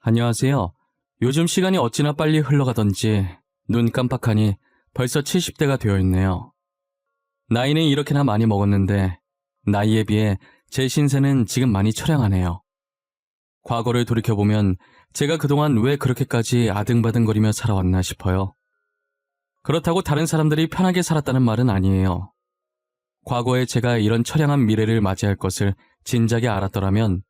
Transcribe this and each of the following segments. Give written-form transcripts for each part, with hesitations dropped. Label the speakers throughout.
Speaker 1: 안녕하세요. 요즘 시간이 어찌나 빨리 흘러가던지 눈 깜빡하니 벌써 70대가 되어 있네요. 나이는 이렇게나 많이 먹었는데 나이에 비해 제 신세는 지금 많이 처량하네요. 과거를 돌이켜보면 제가 그동안 왜 그렇게까지 아등바등거리며 살아왔나 싶어요. 그렇다고 다른 사람들이 편하게 살았다는 말은 아니에요. 과거에 제가 이런 처량한 미래를 맞이할 것을 진작에 알았더라면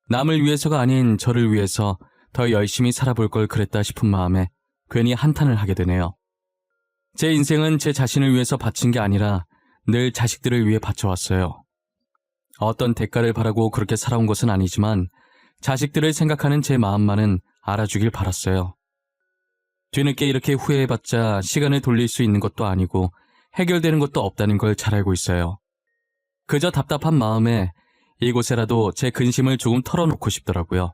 Speaker 1: 남을 위해서가 아닌 저를 위해서 더 열심히 살아볼 걸 그랬다 싶은 마음에 괜히 한탄을 하게 되네요. 제 인생은 제 자신을 위해서 바친 게 아니라 늘 자식들을 위해 바쳐왔어요. 어떤 대가를 바라고 그렇게 살아온 것은 아니지만 자식들을 생각하는 제 마음만은 알아주길 바랐어요. 뒤늦게 이렇게 후회해봤자 시간을 돌릴 수 있는 것도 아니고 해결되는 것도 없다는 걸 잘 알고 있어요. 그저 답답한 마음에 이곳에라도 제 근심을 조금 털어놓고 싶더라고요.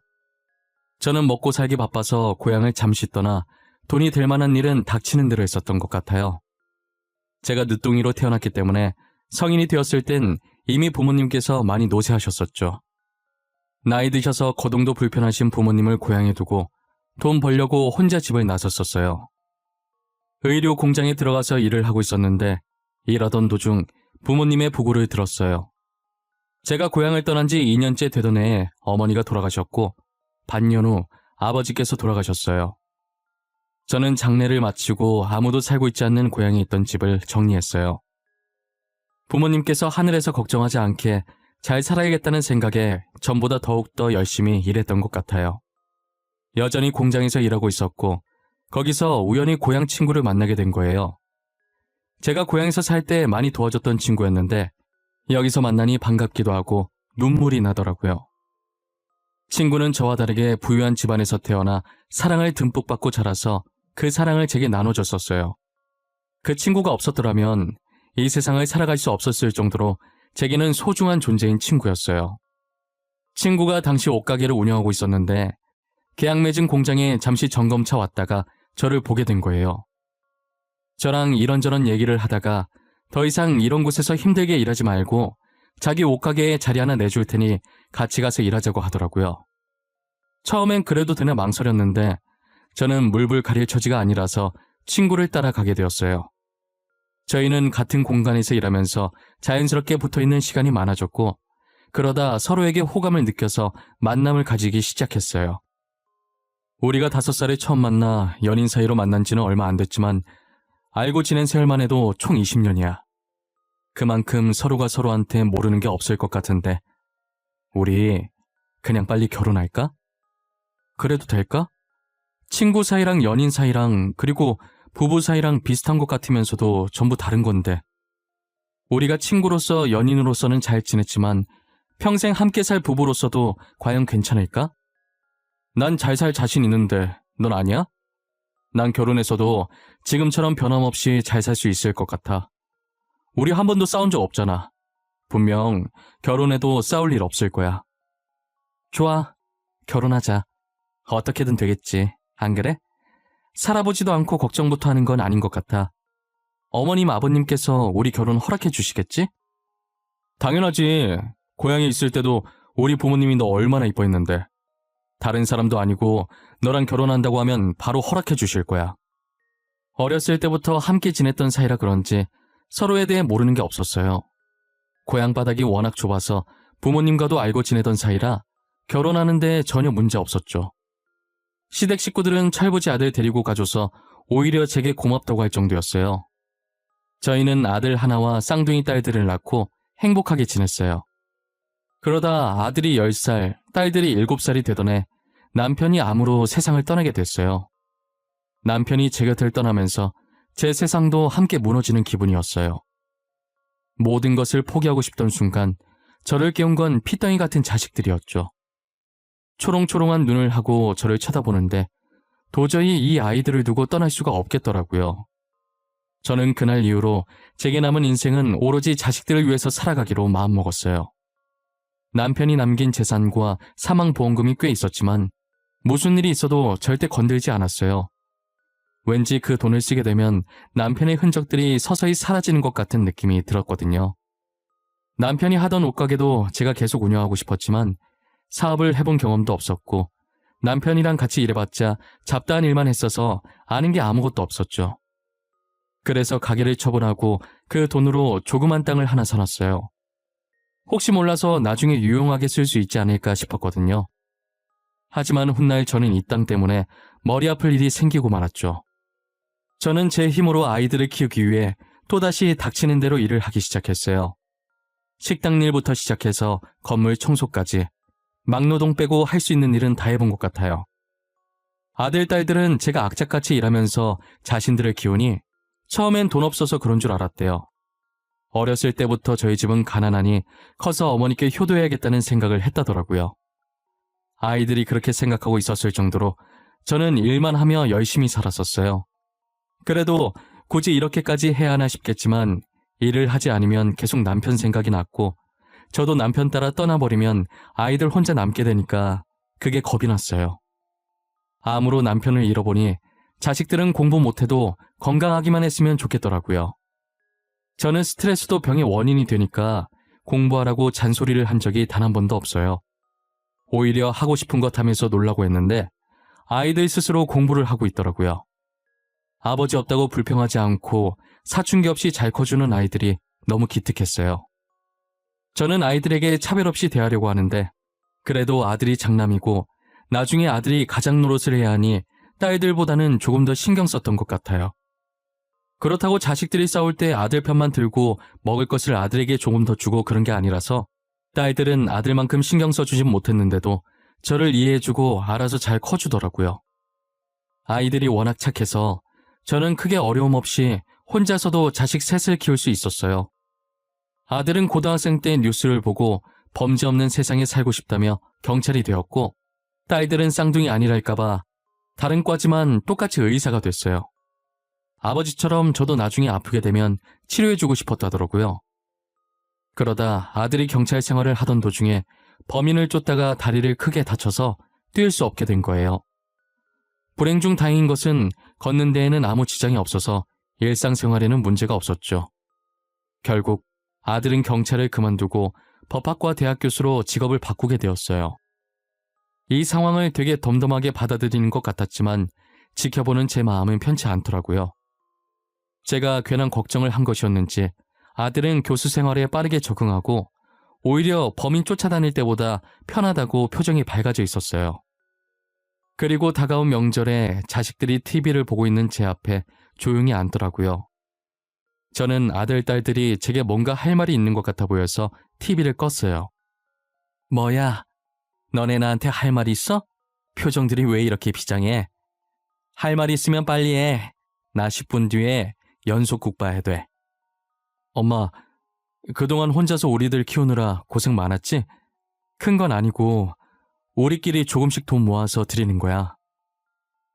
Speaker 1: 저는 먹고 살기 바빠서 고향을 잠시 떠나 돈이 될 만한 일은 닥치는 대로 했었던 것 같아요. 제가 늦둥이로 태어났기 때문에 성인이 되었을 땐 이미 부모님께서 많이 노쇠하셨었죠. 나이 드셔서 거동도 불편하신 부모님을 고향에 두고 돈 벌려고 혼자 집을 나섰었어요. 의료 공장에 들어가서 일을 하고 있었는데 일하던 도중 부모님의 부고를 들었어요. 제가 고향을 떠난 지 2년째 되던 해에 어머니가 돌아가셨고 반년 후 아버지께서 돌아가셨어요. 저는 장례를 마치고 아무도 살고 있지 않는 고향에 있던 집을 정리했어요. 부모님께서 하늘에서 걱정하지 않게 잘 살아야겠다는 생각에 전보다 더욱더 열심히 일했던 것 같아요. 여전히 공장에서 일하고 있었고 거기서 우연히 고향 친구를 만나게 된 거예요. 제가 고향에서 살 때 많이 도와줬던 친구였는데 여기서 만나니 반갑기도 하고 눈물이 나더라고요. 친구는 저와 다르게 부유한 집안에서 태어나 사랑을 듬뿍 받고 자라서 그 사랑을 제게 나눠줬었어요. 그 친구가 없었더라면 이 세상을 살아갈 수 없었을 정도로 제게는 소중한 존재인 친구였어요. 친구가 당시 옷가게를 운영하고 있었는데 계약 맺은 공장에 잠시 점검차 왔다가 저를 보게 된 거예요. 저랑 이런저런 얘기를 하다가 더 이상 이런 곳에서 힘들게 일하지 말고 자기 옷가게에 자리 하나 내줄 테니 같이 가서 일하자고 하더라고요. 처음엔 그래도 되나 망설였는데 저는 물불 가릴 처지가 아니라서 친구를 따라가게 되었어요. 저희는 같은 공간에서 일하면서 자연스럽게 붙어있는 시간이 많아졌고 그러다 서로에게 호감을 느껴서 만남을 가지기 시작했어요. 우리가 5살에 처음 만나 연인 사이로 만난 지는 얼마 안 됐지만 알고 지낸 세월만 해도 총 20년이야. 그만큼 서로가 서로한테 모르는 게 없을 것 같은데 우리 그냥 빨리 결혼할까? 그래도 될까? 친구 사이랑 연인 사이랑 그리고 부부 사이랑 비슷한 것 같으면서도 전부 다른 건데 우리가 친구로서 연인으로서는 잘 지냈지만 평생 함께 살 부부로서도 과연 괜찮을까? 난 잘 살 자신 있는데 넌 아니야? 난 결혼해서도 지금처럼 변함없이 잘 살 수 있을 것 같아. 우리 한 번도 싸운 적 없잖아. 분명 결혼해도 싸울 일 없을 거야. 좋아, 결혼하자. 어떻게든 되겠지, 안 그래? 살아보지도 않고 걱정부터 하는 건 아닌 것 같아. 어머님, 아버님께서 우리 결혼 허락해 주시겠지? 당연하지. 고향에 있을 때도 우리 부모님이 너 얼마나 이뻐했는데. 다른 사람도 아니고 너랑 결혼한다고 하면 바로 허락해 주실 거야. 어렸을 때부터 함께 지냈던 사이라 그런지 서로에 대해 모르는 게 없었어요. 고향 바닥이 워낙 좁아서 부모님과도 알고 지내던 사이라 결혼하는데 전혀 문제 없었죠. 시댁 식구들은 철부지 아들 데리고 가줘서 오히려 제게 고맙다고 할 정도였어요. 저희는 아들 하나와 쌍둥이 딸들을 낳고 행복하게 지냈어요. 그러다 아들이 10살, 딸들이 7살이 되던 해 남편이 암으로 세상을 떠나게 됐어요. 남편이 제 곁을 떠나면서 제 세상도 함께 무너지는 기분이었어요. 모든 것을 포기하고 싶던 순간 저를 깨운 건 피덩이 같은 자식들이었죠. 초롱초롱한 눈을 하고 저를 쳐다보는데 도저히 이 아이들을 두고 떠날 수가 없겠더라고요. 저는 그날 이후로 제게 남은 인생은 오로지 자식들을 위해서 살아가기로 마음먹었어요. 남편이 남긴 재산과 사망보험금이 꽤 있었지만 무슨 일이 있어도 절대 건들지 않았어요. 왠지 그 돈을 쓰게 되면 남편의 흔적들이 서서히 사라지는 것 같은 느낌이 들었거든요. 남편이 하던 옷가게도 제가 계속 운영하고 싶었지만 사업을 해본 경험도 없었고 남편이랑 같이 일해봤자 잡다한 일만 했어서 아는 게 아무것도 없었죠. 그래서 가게를 처분하고 그 돈으로 조그만 땅을 하나 사놨어요. 혹시 몰라서 나중에 유용하게 쓸 수 있지 않을까 싶었거든요. 하지만 훗날 저는 이 땅 때문에 머리 아플 일이 생기고 말았죠. 저는 제 힘으로 아이들을 키우기 위해 또다시 닥치는 대로 일을 하기 시작했어요. 식당 일부터 시작해서 건물 청소까지 막노동 빼고 할 수 있는 일은 다 해본 것 같아요. 아들, 딸들은 제가 악착같이 일하면서 자신들을 키우니 처음엔 돈 없어서 그런 줄 알았대요. 어렸을 때부터 저희 집은 가난하니 커서 어머니께 효도해야겠다는 생각을 했다더라고요. 아이들이 그렇게 생각하고 있었을 정도로 저는 일만 하며 열심히 살았었어요. 그래도 굳이 이렇게까지 해야 하나 싶겠지만 일을 하지 않으면 계속 남편 생각이 났고 저도 남편 따라 떠나버리면 아이들 혼자 남게 되니까 그게 겁이 났어요. 암으로 남편을 잃어보니 자식들은 공부 못해도 건강하기만 했으면 좋겠더라고요. 저는 스트레스도 병의 원인이 되니까 공부하라고 잔소리를 한 적이 단 한 번도 없어요. 오히려 하고 싶은 것 하면서 놀라고 했는데 아이들 스스로 공부를 하고 있더라고요. 아버지 없다고 불평하지 않고 사춘기 없이 잘 커주는 아이들이 너무 기특했어요. 저는 아이들에게 차별 없이 대하려고 하는데 그래도 아들이 장남이고 나중에 아들이 가장 노릇을 해야 하니 딸들보다는 조금 더 신경 썼던 것 같아요. 그렇다고 자식들이 싸울 때 아들 편만 들고 먹을 것을 아들에게 조금 더 주고 그런 게 아니라서 딸들은 아들만큼 신경 써주진 못했는데도 저를 이해해주고 알아서 잘 커주더라고요. 아이들이 워낙 착해서 저는 크게 어려움 없이 혼자서도 자식 셋을 키울 수 있었어요. 아들은 고등학생 때 뉴스를 보고 범죄 없는 세상에 살고 싶다며 경찰이 되었고 딸들은 쌍둥이 아니랄까봐 다른 과지만 똑같이 의사가 됐어요. 아버지처럼 저도 나중에 아프게 되면 치료해주고 싶었다더라고요. 그러다 아들이 경찰 생활을 하던 도중에 범인을 쫓다가 다리를 크게 다쳐서 뛸 수 없게 된 거예요. 불행 중 다행인 것은 걷는 데에는 아무 지장이 없어서 일상생활에는 문제가 없었죠. 결국 아들은 경찰을 그만두고 법학과 대학 교수로 직업을 바꾸게 되었어요. 이 상황을 되게 덤덤하게 받아들이는 것 같았지만 지켜보는 제 마음은 편치 않더라고요. 제가 괜한 걱정을 한 것이었는지 아들은 교수 생활에 빠르게 적응하고 오히려 범인 쫓아다닐 때보다 편하다고 표정이 밝아져 있었어요. 그리고 다가온 명절에 자식들이 TV를 보고 있는 제 앞에 조용히 앉더라고요. 저는 아들, 딸들이 제게 뭔가 할 말이 있는 것 같아 보여서 TV를 껐어요. 뭐야? 너네 나한테 할 말이 있어? 표정들이 왜 이렇게 비장해? 할 말 있으면 빨리 해. 나 10분 뒤에 연속극 봐야 돼. 엄마, 그동안 혼자서 우리들 키우느라 고생 많았지? 큰 건 아니고 우리끼리 조금씩 돈 모아서 드리는 거야.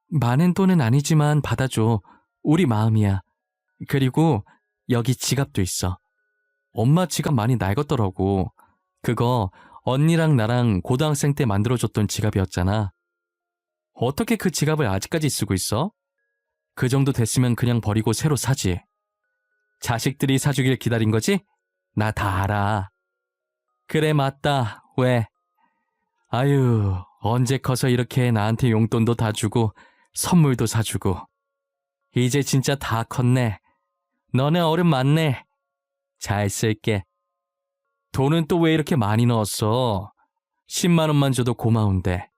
Speaker 1: 많은 돈은 아니지만 받아줘. 우리 마음이야. 그리고 여기 지갑도 있어. 엄마 지갑 많이 낡았더라고. 그거 언니랑 나랑 고등학생 때 만들어줬던 지갑이었잖아. 어떻게 그 지갑을 아직까지 쓰고 있어? 그 정도 됐으면 그냥 버리고 새로 사지. 자식들이 사주길 기다린 거지? 나 다 알아. 그래, 맞다. 왜? 아유, 언제 커서 이렇게 나한테 용돈도 다 주고 선물도 사주고. 이제 진짜 다 컸네. 너네 어른 많네. 잘 쓸게. 돈은 또 왜 이렇게 많이 넣었어? 10만 원만 줘도 고마운데.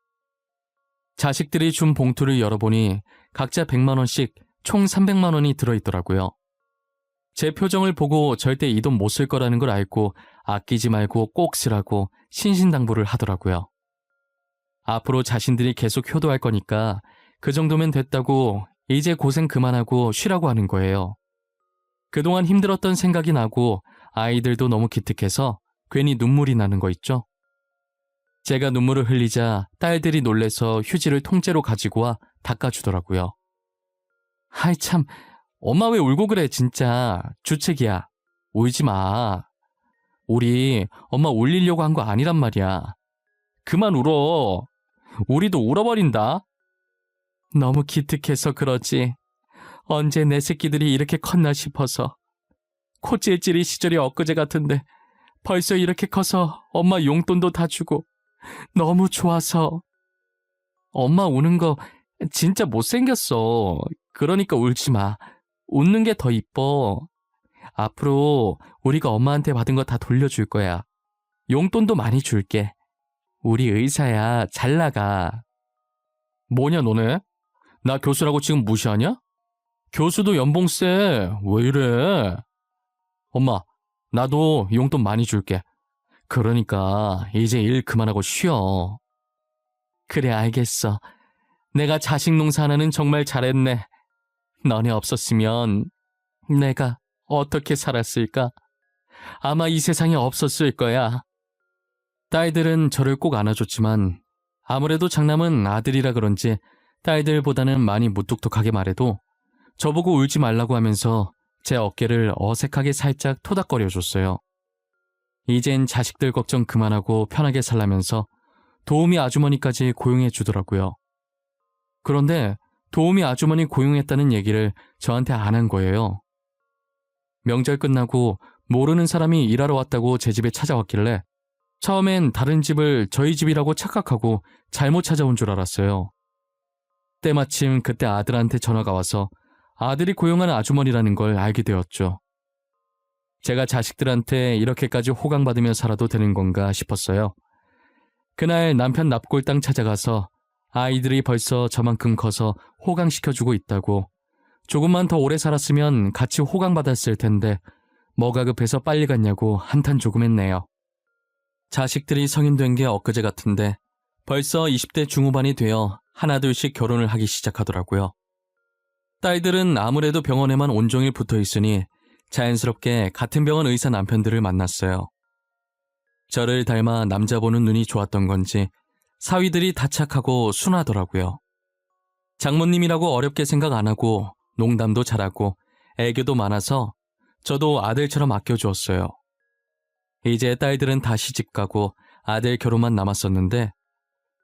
Speaker 1: 자식들이 준 봉투를 열어보니 각자 100만 원씩 총 300만 원이 들어있더라고요. 제 표정을 보고 절대 이 돈 못 쓸 거라는 걸 알고 아끼지 말고 꼭 쓰라고 신신당부를 하더라고요. 앞으로 자신들이 계속 효도할 거니까 그 정도면 됐다고 이제 고생 그만하고 쉬라고 하는 거예요. 그동안 힘들었던 생각이 나고 아이들도 너무 기특해서 괜히 눈물이 나는 거 있죠? 제가 눈물을 흘리자 딸들이 놀래서 휴지를 통째로 가지고 와 닦아주더라고요. 아이 참, 엄마 왜 울고 그래 진짜. 주책이야. 울지 마. 우리 엄마 울리려고 한 거 아니란 말이야. 그만 울어. 우리도 울어버린다. 너무 기특해서 그러지. 언제 내 새끼들이 이렇게 컸나 싶어서. 코찔찔이 시절이 엊그제 같은데 벌써 이렇게 커서 엄마 용돈도 다 주고 너무 좋아서.
Speaker 2: 엄마 우는 거 진짜 못생겼어. 그러니까 울지 마. 웃는 게 더 이뻐. 앞으로 우리가 엄마한테 받은 거 다 돌려줄 거야. 용돈도 많이 줄게. 우리 의사야. 잘 나가. 뭐냐 너네? 나 교수라고 지금 무시하냐? 교수도 연봉 세. 왜 이래? 엄마, 나도 용돈 많이 줄게. 그러니까 이제 일 그만하고 쉬어. 그래, 알겠어. 내가 자식 농사 하나는 정말 잘했네. 너네 없었으면 내가 어떻게 살았을까? 아마 이 세상에 없었을 거야. 딸들은 저를 꼭 안아줬지만 아무래도 장남은 아들이라 그런지 딸들보다는 많이 무뚝뚝하게 말해도 저보고 울지 말라고 하면서 제 어깨를 어색하게 살짝 토닥거려줬어요. 이젠 자식들 걱정 그만하고 편하게 살라면서 도우미 아주머니까지 고용해 주더라고요. 그런데 도우미 아주머니 고용했다는 얘기를 저한테 안 한 거예요. 명절 끝나고 모르는 사람이 일하러 왔다고 제 집에 찾아왔길래 처음엔 다른 집을 저희 집이라고 착각하고 잘못 찾아온 줄 알았어요. 때마침 그때 아들한테 전화가 와서 아들이 고용한 아주머니라는 걸 알게 되었죠. 제가 자식들한테 이렇게까지 호강받으며 살아도 되는 건가 싶었어요. 그날 남편 납골당 찾아가서 아이들이 벌써 저만큼 커서 호강시켜주고 있다고, 조금만 더 오래 살았으면 같이 호강받았을 텐데 뭐가 급해서 빨리 갔냐고 한탄 조금 했네요. 자식들이 성인 된 게 엊그제 같은데 벌써 20대 중후반이 되어 하나둘씩 결혼을 하기 시작하더라고요. 딸들은 아무래도 병원에만 온종일 붙어 있으니 자연스럽게 같은 병원 의사 남편들을 만났어요. 저를 닮아 남자 보는 눈이 좋았던 건지 사위들이 다 착하고 순하더라고요. 장모님이라고 어렵게 생각 안 하고 농담도 잘하고 애교도 많아서 저도 아들처럼 아껴주었어요. 이제 딸들은 다 시집가고 아들 결혼만 남았었는데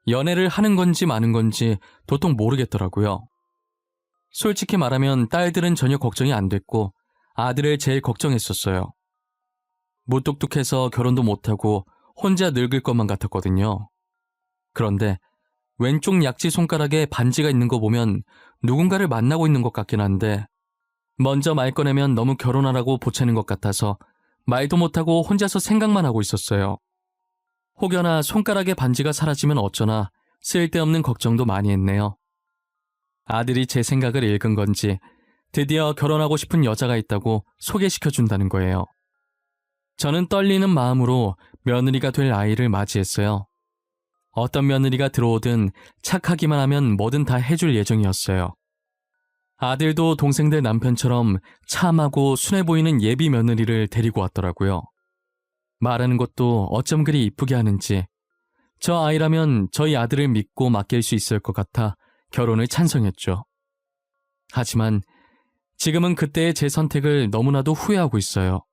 Speaker 2: 연애를 하는 건지 마는 건지 도통 모르겠더라고요. 솔직히 말하면 딸들은 전혀 걱정이 안 됐고 아들을 제일 걱정했었어요. 무뚝뚝해서 결혼도 못하고 혼자 늙을 것만 같았거든요. 그런데 왼쪽 약지 손가락에 반지가 있는 거 보면 누군가를 만나고 있는 것 같긴 한데 먼저 말 꺼내면 너무 결혼하라고 보채는 것 같아서 말도 못하고 혼자서 생각만 하고 있었어요. 혹여나 손가락에 반지가 사라지면 어쩌나 쓸데없는 걱정도 많이 했네요. 아들이 제 생각을 읽은 건지 드디어 결혼하고 싶은 여자가 있다고 소개시켜준다는 거예요. 저는 떨리는 마음으로 며느리가 될 아이를 맞이했어요. 어떤 며느리가 들어오든 착하기만 하면 뭐든 다 해줄 예정이었어요. 아들도 동생들 남편처럼 참하고 순해 보이는 예비 며느리를 데리고 왔더라고요. 말하는 것도 어쩜 그리 이쁘게 하는지 저 아이라면 저희 아들을 믿고 맡길 수 있을 것 같아 결혼을 찬성했죠. 하지만 지금은 그때의 제 선택을 너무나도 후회하고 있어요.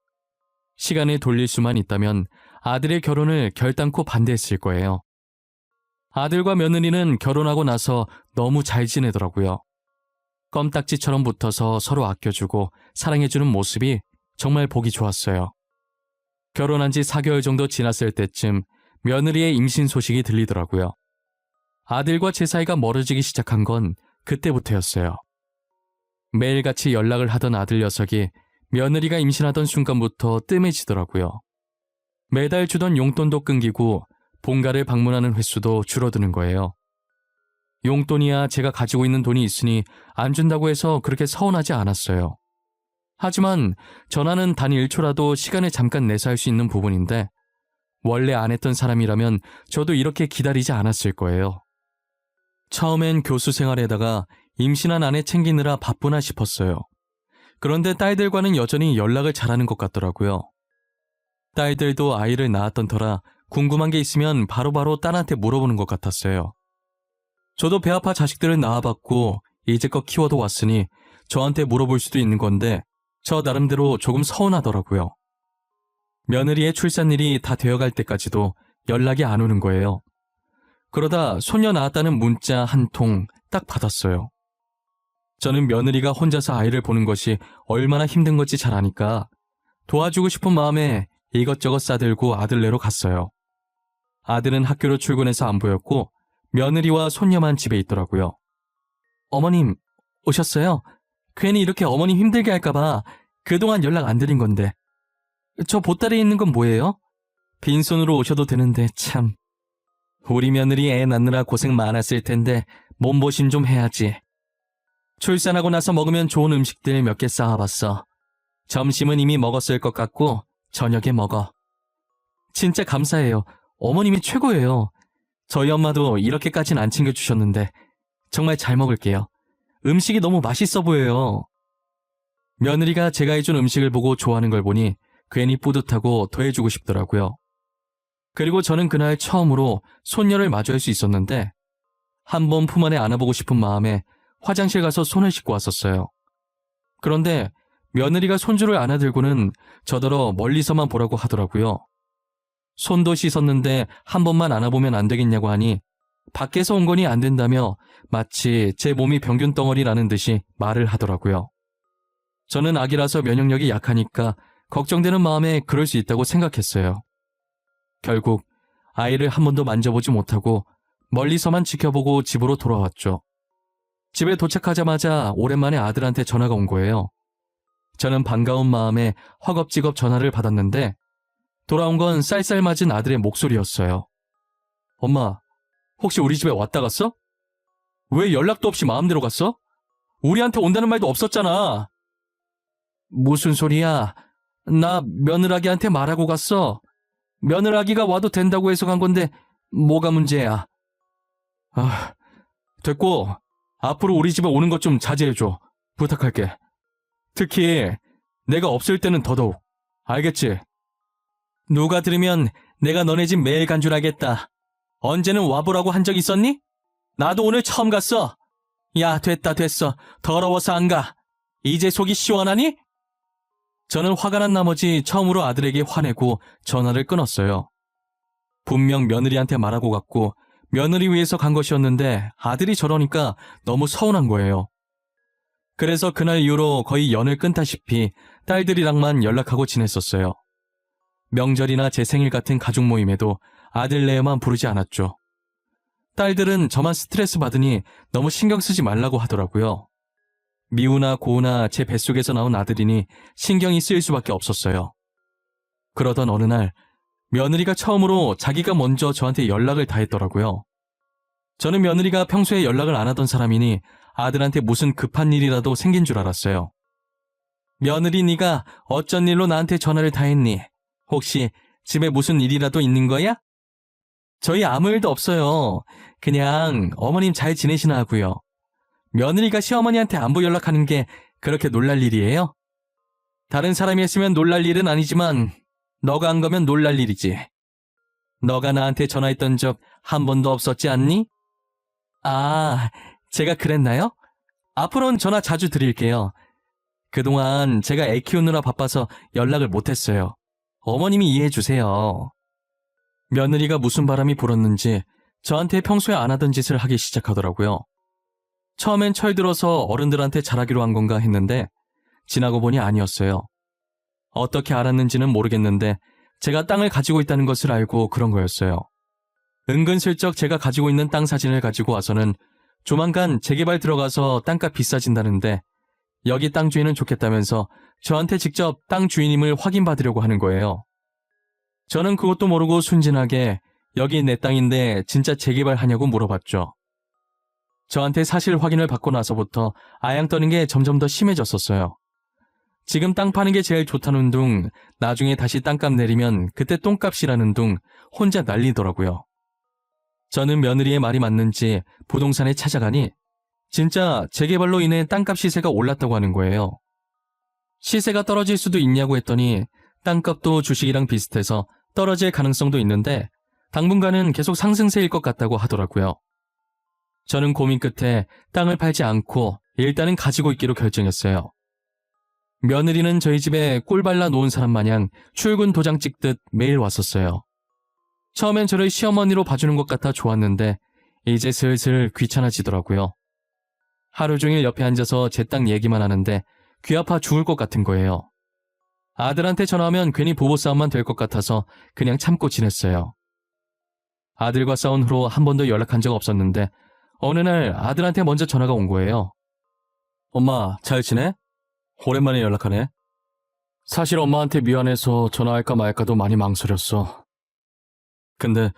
Speaker 2: 시간을 돌릴 수만 있다면 아들의 결혼을 결단코 반대했을 거예요. 아들과 며느리는 결혼하고 나서 너무 잘 지내더라고요. 껌딱지처럼 붙어서 서로 아껴주고 사랑해주는 모습이 정말 보기 좋았어요. 결혼한 지 4개월 정도 지났을 때쯤 며느리의 임신 소식이 들리더라고요. 아들과 제 사이가 멀어지기 시작한 건 그때부터였어요. 매일같이 연락을 하던 아들 녀석이 며느리가 임신하던 순간부터 뜸해지더라고요. 매달 주던 용돈도 끊기고 본가를 방문하는 횟수도 줄어드는 거예요. 용돈이야 제가 가지고 있는 돈이 있으니 안 준다고 해서 그렇게 서운하지 않았어요. 하지만 전화는 단 1초라도 시간을 잠깐 내서 할 수 있는 부분인데 원래 안 했던 사람이라면 저도 이렇게 기다리지 않았을 거예요. 처음엔 교수 생활에다가 임신한 아내 챙기느라 바쁘나 싶었어요. 그런데 딸들과는 여전히 연락을 잘하는 것 같더라고요. 딸들도 아이를 낳았던 터라 궁금한 게 있으면 바로바로 딸한테 물어보는 것 같았어요. 저도 배 아파 자식들을 낳아봤고 이제껏 키워도 왔으니 저한테 물어볼 수도 있는 건데 저 나름대로 조금 서운하더라고요. 며느리의 출산일이 다 되어갈 때까지도 연락이 안 오는 거예요. 그러다 손녀 낳았다는 문자 한 통 딱 받았어요. 저는 며느리가 혼자서 아이를 보는 것이 얼마나 힘든 건지 잘 아니까 도와주고 싶은 마음에 이것저것 싸들고 아들네로 갔어요. 아들은 학교로 출근해서 안 보였고
Speaker 1: 며느리와 손녀만 집에 있더라고요. 어머님, 오셨어요? 괜히 이렇게 어머님 힘들게 할까봐 그동안 연락 안 드린 건데. 저 보따리에 있는 건 뭐예요? 빈손으로 오셔도 되는데 참. 우리 며느리 애 낳느라 고생 많았을 텐데 몸보신 좀 해야지. 출산하고 나서 먹으면 좋은 음식들 몇 개 쌓아봤어. 점심은 이미 먹었을 것 같고 저녁에 먹어. 진짜 감사해요. 어머님이 최고예요. 저희 엄마도 이렇게까진 안 챙겨주셨는데 정말 잘 먹을게요. 음식이 너무 맛있어 보여요. 며느리가 제가 해준 음식을 보고 좋아하는 걸 보니 괜히 뿌듯하고 더 해주고 싶더라고요. 그리고 저는 그날 처음으로 손녀를 마주할 수 있었는데 한번 품 안에 안아보고 싶은 마음에 화장실 가서 손을 씻고 왔었어요. 그런데 며느리가 손주를 안아들고는 저더러 멀리서만 보라고 하더라고요. 손도 씻었는데 한 번만 안아보면 안 되겠냐고 하니 밖에서 온 거니 안 된다며 마치 제 몸이 병균 덩어리라는 듯이 말을 하더라고요. 저는 아기라서 면역력이 약하니까 걱정되는 마음에 그럴 수 있다고 생각했어요. 결국 아이를 한 번도 만져보지 못하고 멀리서만 지켜보고 집으로 돌아왔죠. 집에 도착하자마자 오랜만에 아들한테 전화가 온 거예요. 저는 반가운 마음에 허겁지겁 전화를 받았는데 돌아온 건 쌀쌀맞은 아들의 목소리였어요. 엄마, 혹시 우리 집에 왔다 갔어? 왜 연락도 없이 마음대로 갔어? 우리한테 온다는 말도 없었잖아. 무슨 소리야? 나 며느라기한테 말하고 갔어. 며느라기가 와도 된다고 해서 간 건데 뭐가 문제야? 아, 됐고 앞으로 우리 집에 오는 것 좀 자제해줘. 부탁할게. 특히 내가 없을 때는 더더욱. 알겠지? 누가 들으면 내가 너네 집 매일 간줄알겠다. 언제는 와보라고 한 적 있었니? 나도 오늘 처음 갔어. 야, 됐어. 더러워서 안 가. 이제 속이 시원하니? 저는 화가 난 나머지 처음으로 아들에게 화내고 전화를 끊었어요. 분명 며느리한테 말하고 갔고 며느리 위해서 간 것이었는데 아들이 저러니까 너무 서운한 거예요. 그래서 그날 이후로 거의 연을 끊다시피 딸들이랑만 연락하고 지냈었어요. 명절이나 제 생일 같은 가족 모임에도 아들네만 부르지 않았죠. 딸들은 저만 스트레스 받으니 너무 신경 쓰지 말라고 하더라고요. 미우나 고우나 제 뱃속에서 나온 아들이니 신경이 쓰일 수밖에 없었어요. 그러던 어느 날 며느리가 처음으로 자기가 먼저 저한테 연락을 다 했더라고요. 저는 며느리가 평소에 연락을 안 하던 사람이니 아들한테 무슨 급한 일이라도 생긴 줄 알았어요. 며느리 네가 어쩐 일로 나한테 전화를 다 했니? 혹시 집에 무슨 일이라도 있는 거야? 저희 아무 일도 없어요. 그냥 어머님 잘 지내시나 하고요. 며느리가 시어머니한테 안부 연락하는 게 그렇게 놀랄 일이에요? 다른 사람이 했으면 놀랄 일은 아니지만 너가 한 거면 놀랄 일이지. 너가 나한테 전화했던 적 한 번도 없었지 않니? 아, 제가 그랬나요? 앞으로는 전화 자주 드릴게요. 그동안 제가 애 키우느라 바빠서 연락을 못했어요. 어머님이 이해해 주세요. 며느리가 무슨 바람이 불었는지 저한테 평소에 안 하던 짓을 하기 시작하더라고요. 처음엔 철들어서 어른들한테 잘하기로 한 건가 했는데 지나고 보니 아니었어요. 어떻게 알았는지는 모르겠는데 제가 땅을 가지고 있다는 것을 알고 그런 거였어요. 은근슬쩍 제가 가지고 있는 땅 사진을 가지고 와서는 조만간 재개발 들어가서 땅값 비싸진다는데 여기 땅 주인은 좋겠다면서 저한테 직접 땅 주인임을 확인받으려고 하는 거예요. 저는 그것도 모르고 순진하게 여기 내 땅인데 진짜 재개발하냐고 물어봤죠. 저한테 사실 확인을 받고 나서부터 아양 떠는 게 점점 더 심해졌었어요. 지금 땅 파는 게 제일 좋다는 둥, 나중에 다시 땅값 내리면 그때 똥값이라는 둥 혼자 난리더라고요. 저는 며느리의 말이 맞는지 부동산에 찾아가니 진짜 재개발로 인해 땅값 시세가 올랐다고 하는 거예요. 시세가 떨어질 수도 있냐고 했더니 땅값도 주식이랑 비슷해서 떨어질 가능성도 있는데 당분간은 계속 상승세일 것 같다고 하더라고요. 저는 고민 끝에 땅을 팔지 않고 일단은 가지고 있기로 결정했어요. 며느리는 저희 집에 꿀 발라 놓은 사람 마냥 출근 도장 찍듯 매일 왔었어요. 처음엔 저를 시어머니로 봐주는 것 같아 좋았는데 이제 슬슬 귀찮아지더라고요. 하루 종일 옆에 앉아서 제 땅 얘기만 하는데 귀 아파 죽을 것 같은 거예요. 아들한테 전화하면 괜히 부부싸움만 될 것 같아서 그냥 참고 지냈어요.
Speaker 2: 아들과 싸운 후로 한 번도 연락한 적 없었는데 어느 날 아들한테 먼저 전화가 온 거예요.
Speaker 1: 엄마, 잘 지내? 오랜만에 연락하네.
Speaker 2: 사실 엄마한테 미안해서 전화할까 말까도 많이 망설였어.
Speaker 1: 근데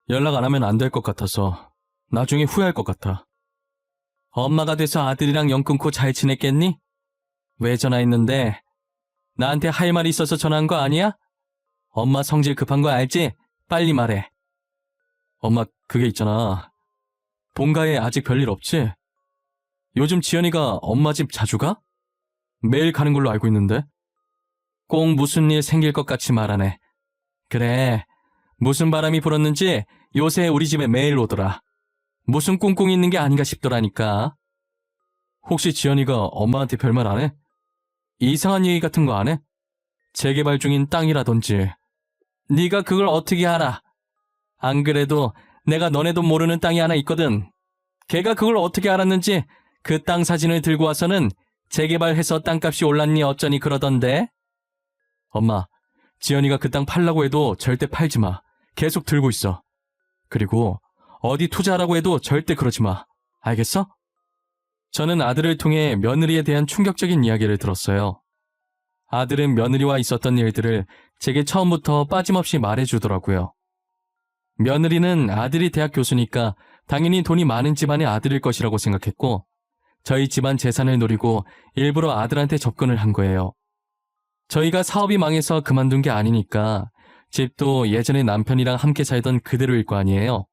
Speaker 1: 연락 안 하면 안 될 것 같아서 나중에 후회할 것 같아. 엄마가 돼서 아들이랑 연 끊고 잘 지냈겠니? 왜 전화했는데? 나한테 할 말이 있어서 전화한 거 아니야? 엄마 성질 급한 거 알지? 빨리 말해. 엄마, 그게 있잖아. 본가에 아직 별일 없지? 요즘 지연이가 엄마 집 자주 가? 매일 가는 걸로 알고 있는데. 꼭 무슨 일 생길 것 같이 말하네. 그래, 무슨 바람이 불었는지 요새 우리 집에 매일 오더라. 무슨 꿍꿍이 있는 게 아닌가 싶더라니까. 혹시 지연이가 엄마한테 별말 안 해? 이상한 얘기 같은 거 안 해? 재개발 중인 땅이라든지. 네가 그걸 어떻게 알아? 안 그래도 내가 너네도 모르는 땅이 하나 있거든. 걔가 그걸 어떻게 알았는지 그 땅 사진을 들고 와서는 재개발해서 땅값이 올랐니 어쩌니 그러던데. 엄마, 지연이가 그 땅 팔라고 해도 절대 팔지 마. 계속 들고 있어. 그리고 어디 투자하라고 해도 절대 그러지 마. 알겠어? 저는 아들을 통해 며느리에 대한 충격적인 이야기를 들었어요. 아들은 며느리와 있었던 일들을 제게 처음부터 빠짐없이 말해주더라고요. 며느리는 아들이 대학 교수니까 당연히 돈이 많은 집안의 아들일 것이라고 생각했고 저희 집안 재산을 노리고 일부러 아들한테 접근을 한 거예요. 저희가 사업이 망해서 그만둔 게 아니니까 집도 예전에 남편이랑 함께 살던 그대로일 거 아니에요.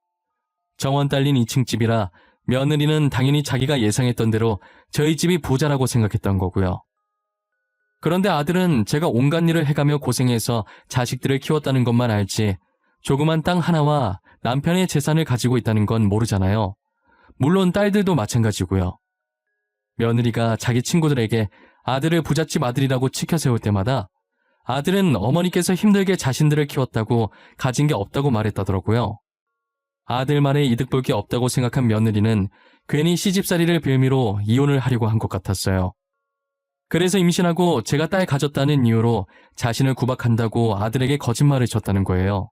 Speaker 1: 정원 딸린 2층 집이라 며느리는 당연히 자기가 예상했던 대로 저희 집이 부자라고 생각했던 거고요. 그런데 아들은 제가 온갖 일을 해가며 고생해서 자식들을 키웠다는 것만 알지 조그만 땅 하나와 남편의 재산을 가지고 있다는 건 모르잖아요. 물론 딸들도 마찬가지고요. 며느리가 자기 친구들에게 아들을 부잣집 아들이라고 치켜 세울 때마다 아들은 어머니께서 힘들게 자신들을 키웠다고 가진 게 없다고 말했다더라고요. 아들만의 이득 볼 게 없다고 생각한 며느리는 괜히 시집살이를 빌미로 이혼을 하려고 한 것 같았어요. 그래서 임신하고 제가 딸 가졌다는 이유로 자신을 구박한다고 아들에게 거짓말을 쳤다는 거예요.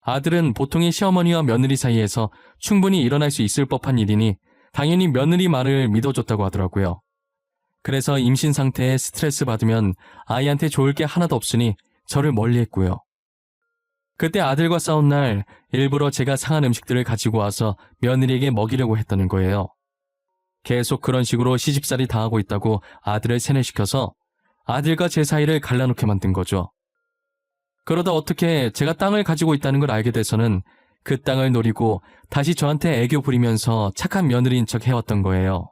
Speaker 1: 아들은 보통의 시어머니와 며느리 사이에서 충분히 일어날 수 있을 법한 일이니 당연히 며느리 말을 믿어줬다고 하더라고요. 그래서 임신 상태에 스트레스 받으면 아이한테 좋을 게 하나도 없으니 저를 멀리했고요. 그때 아들과 싸운 날 일부러 제가 상한 음식들을 가지고 와서 며느리에게 먹이려고 했다는 거예요. 계속 그런 식으로 시집살이 당하고 있다고 아들을 세뇌시켜서 아들과 제 사이를 갈라놓게 만든 거죠. 그러다 어떻게 제가 땅을 가지고 있다는 걸 알게 돼서는 그 땅을 노리고 다시 저한테 애교 부리면서 착한 며느리인 척 해왔던 거예요.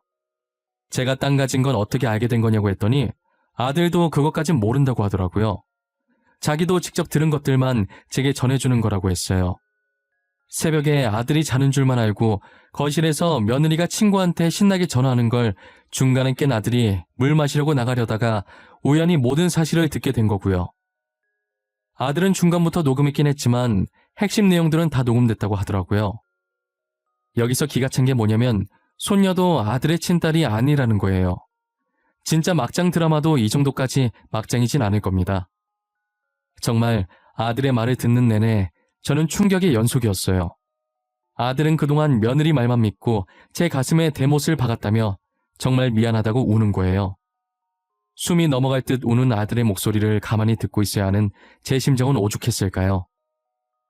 Speaker 1: 제가 땅 가진 건 어떻게 알게 된 거냐고 했더니 아들도 그것까진 모른다고 하더라고요. 자기도 직접 들은 것들만 제게 전해주는 거라고 했어요. 새벽에 아들이 자는 줄만 알고 거실에서 며느리가 친구한테 신나게 전화하는 걸 중간에 깬 아들이 물 마시려고 나가려다가 우연히 모든 사실을 듣게 된 거고요. 아들은 중간부터 녹음했긴 했지만 핵심 내용들은 다 녹음됐다고 하더라고요. 여기서 기가 찬 게 뭐냐면 손녀도 아들의 친딸이 아니라는 거예요. 진짜 막장 드라마도 이 정도까지 막장이진 않을 겁니다. 정말 아들의 말을 듣는 내내 저는 충격의 연속이었어요. 아들은 그동안 며느리 말만 믿고 제 가슴에 대못을 박았다며 정말 미안하다고 우는 거예요. 숨이 넘어갈 듯 우는 아들의 목소리를 가만히 듣고 있어야 하는 제 심정은 오죽했을까요?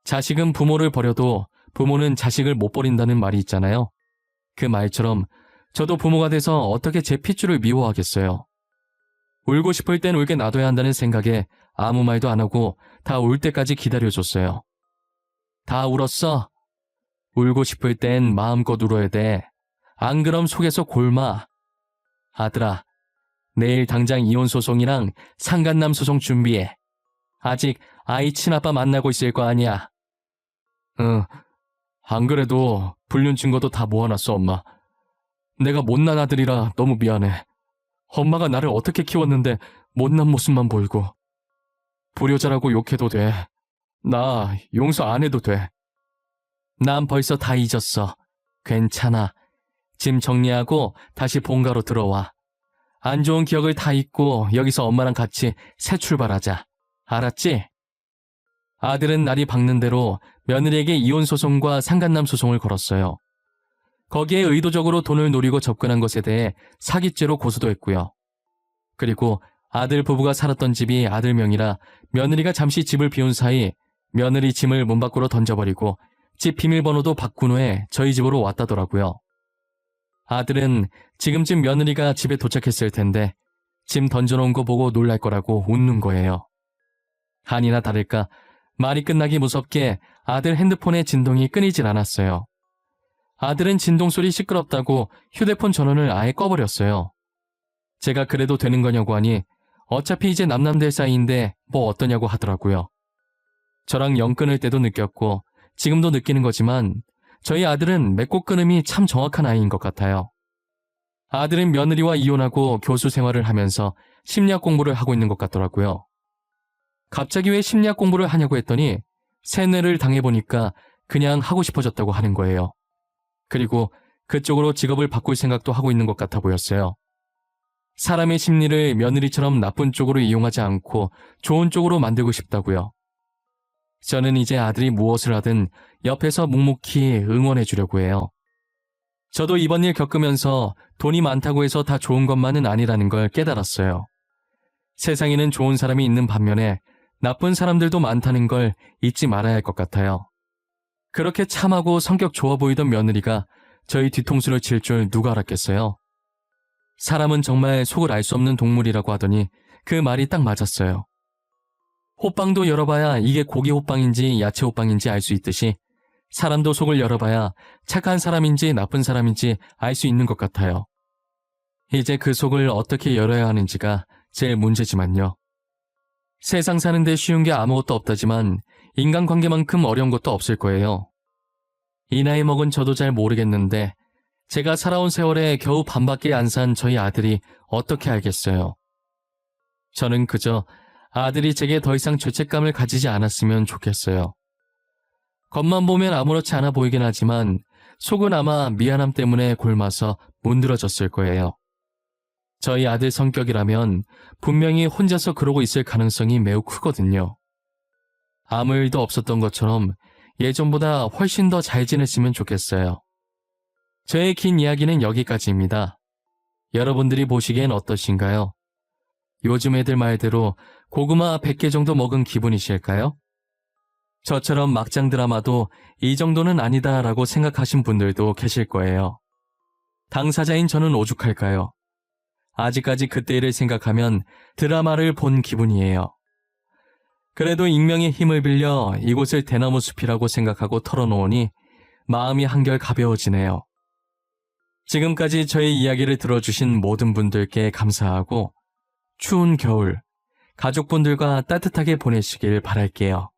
Speaker 1: 자식은 부모를 버려도 부모는 자식을 못 버린다는 말이 있잖아요. 그 말처럼 저도 부모가 돼서 어떻게 제 핏줄을 미워하겠어요. 울고 싶을 땐 울게 놔둬야 한다는 생각에 아무 말도 안 하고 다 울 때까지 기다려줬어요. 다 울었어? 울고 싶을 땐 마음껏 울어야 돼. 안 그럼 속에서 골마. 아들아, 내일 당장 이혼 소송이랑 상간남 소송 준비해. 아직 아이 친아빠 만나고 있을 거 아니야. 응, 안 그래도 불륜 증거도 다 모아놨어, 엄마. 내가 못난 아들이라 너무 미안해. 엄마가 나를 어떻게 키웠는데 못난 모습만 보이고. 불효자라고 욕해도 돼. 나 용서 안 해도 돼. 난 벌써 다 잊었어. 괜찮아. 짐 정리하고 다시 본가로 들어와. 안 좋은 기억을 다 잊고 여기서 엄마랑 같이 새 출발하자. 알았지? 아들은 날이 밝는 대로
Speaker 2: 며느리에게 이혼 소송과 상간남 소송을 걸었어요. 거기에 의도적으로 돈을 노리고 접근한 것에 대해 사기죄로 고소도 했고요. 그리고 아들 부부가 살았던 집이 아들 명이라 며느리가 잠시 집을 비운 사이 며느리 짐을 문 밖으로 던져버리고 집 비밀번호도 바꾼 후에 저희 집으로 왔다더라고요. 아들은 지금쯤 며느리가 집에 도착했을 텐데 짐 던져놓은 거 보고 놀랄 거라고 웃는 거예요. 아니나 다를까 말이 끝나기 무섭게 아들 핸드폰의 진동이 끊이질 않았어요. 아들은 진동 소리 시끄럽다고 휴대폰 전원을 아예 꺼버렸어요. 제가 그래도 되는 거냐고 하니 어차피 이제 남남될 사이인데 뭐 어떠냐고 하더라고요. 저랑 영 끊을 때도 느꼈고 지금도 느끼는 거지만 저희 아들은 맺고 끊음이 참 정확한 아이인 것 같아요. 아들은 며느리와 이혼하고 교수 생활을 하면서 심리학 공부를 하고 있는 것 같더라고요. 갑자기 왜 심리학 공부를 하냐고 했더니 세뇌를 당해보니까 그냥 하고 싶어졌다고 하는 거예요. 그리고 그쪽으로 직업을 바꿀 생각도 하고 있는 것 같아 보였어요. 사람의 심리를 며느리처럼 나쁜 쪽으로 이용하지 않고 좋은 쪽으로 만들고 싶다고요. 저는 이제 아들이 무엇을 하든 옆에서 묵묵히 응원해 주려고 해요. 저도 이번 일 겪으면서 돈이 많다고 해서 다 좋은 것만은 아니라는 걸 깨달았어요. 세상에는 좋은 사람이 있는 반면에 나쁜 사람들도 많다는 걸 잊지 말아야 할 것 같아요. 그렇게 참하고 성격 좋아 보이던 며느리가 저희 뒤통수를 칠 줄 누가 알았겠어요. 사람은 정말 속을 알 수 없는 동물이라고 하더니 그 말이 딱 맞았어요. 호빵도 열어봐야 이게 고기 호빵인지 야채 호빵인지 알 수 있듯이 사람도 속을 열어봐야 착한 사람인지 나쁜 사람인지 알 수 있는 것 같아요. 이제 그 속을 어떻게 열어야 하는지가 제일 문제지만요. 세상 사는데 쉬운 게 아무것도 없다지만 인간관계만큼 어려운 것도 없을 거예요. 이 나이 먹은 저도 잘 모르겠는데 제가 살아온 세월에 겨우 반밖에 안 산 저희 아들이 어떻게 알겠어요. 저는 그저 아들이 제게 더 이상 죄책감을 가지지 않았으면 좋겠어요. 겉만 보면 아무렇지 않아 보이긴 하지만 속은 아마 미안함 때문에 골마서 문드러졌을 거예요. 저희 아들 성격이라면 분명히 혼자서 그러고 있을 가능성이 매우 크거든요. 아무 일도 없었던 것처럼 예전보다 훨씬 더 잘 지냈으면 좋겠어요. 저의 긴 이야기는 여기까지입니다. 여러분들이 보시기엔 어떠신가요? 요즘 애들 말대로 고구마 100개 정도 먹은 기분이실까요? 저처럼 막장 드라마도 이 정도는 아니다라고 생각하신 분들도 계실 거예요. 당사자인 저는 오죽할까요? 아직까지 그때 일을 생각하면 드라마를 본 기분이에요. 그래도 익명의 힘을 빌려 이곳을 대나무 숲이라고 생각하고 털어놓으니 마음이 한결 가벼워지네요. 지금까지 저의 이야기를 들어주신 모든 분들께 감사하고 추운 겨울 가족분들과 따뜻하게 보내시길 바랄게요.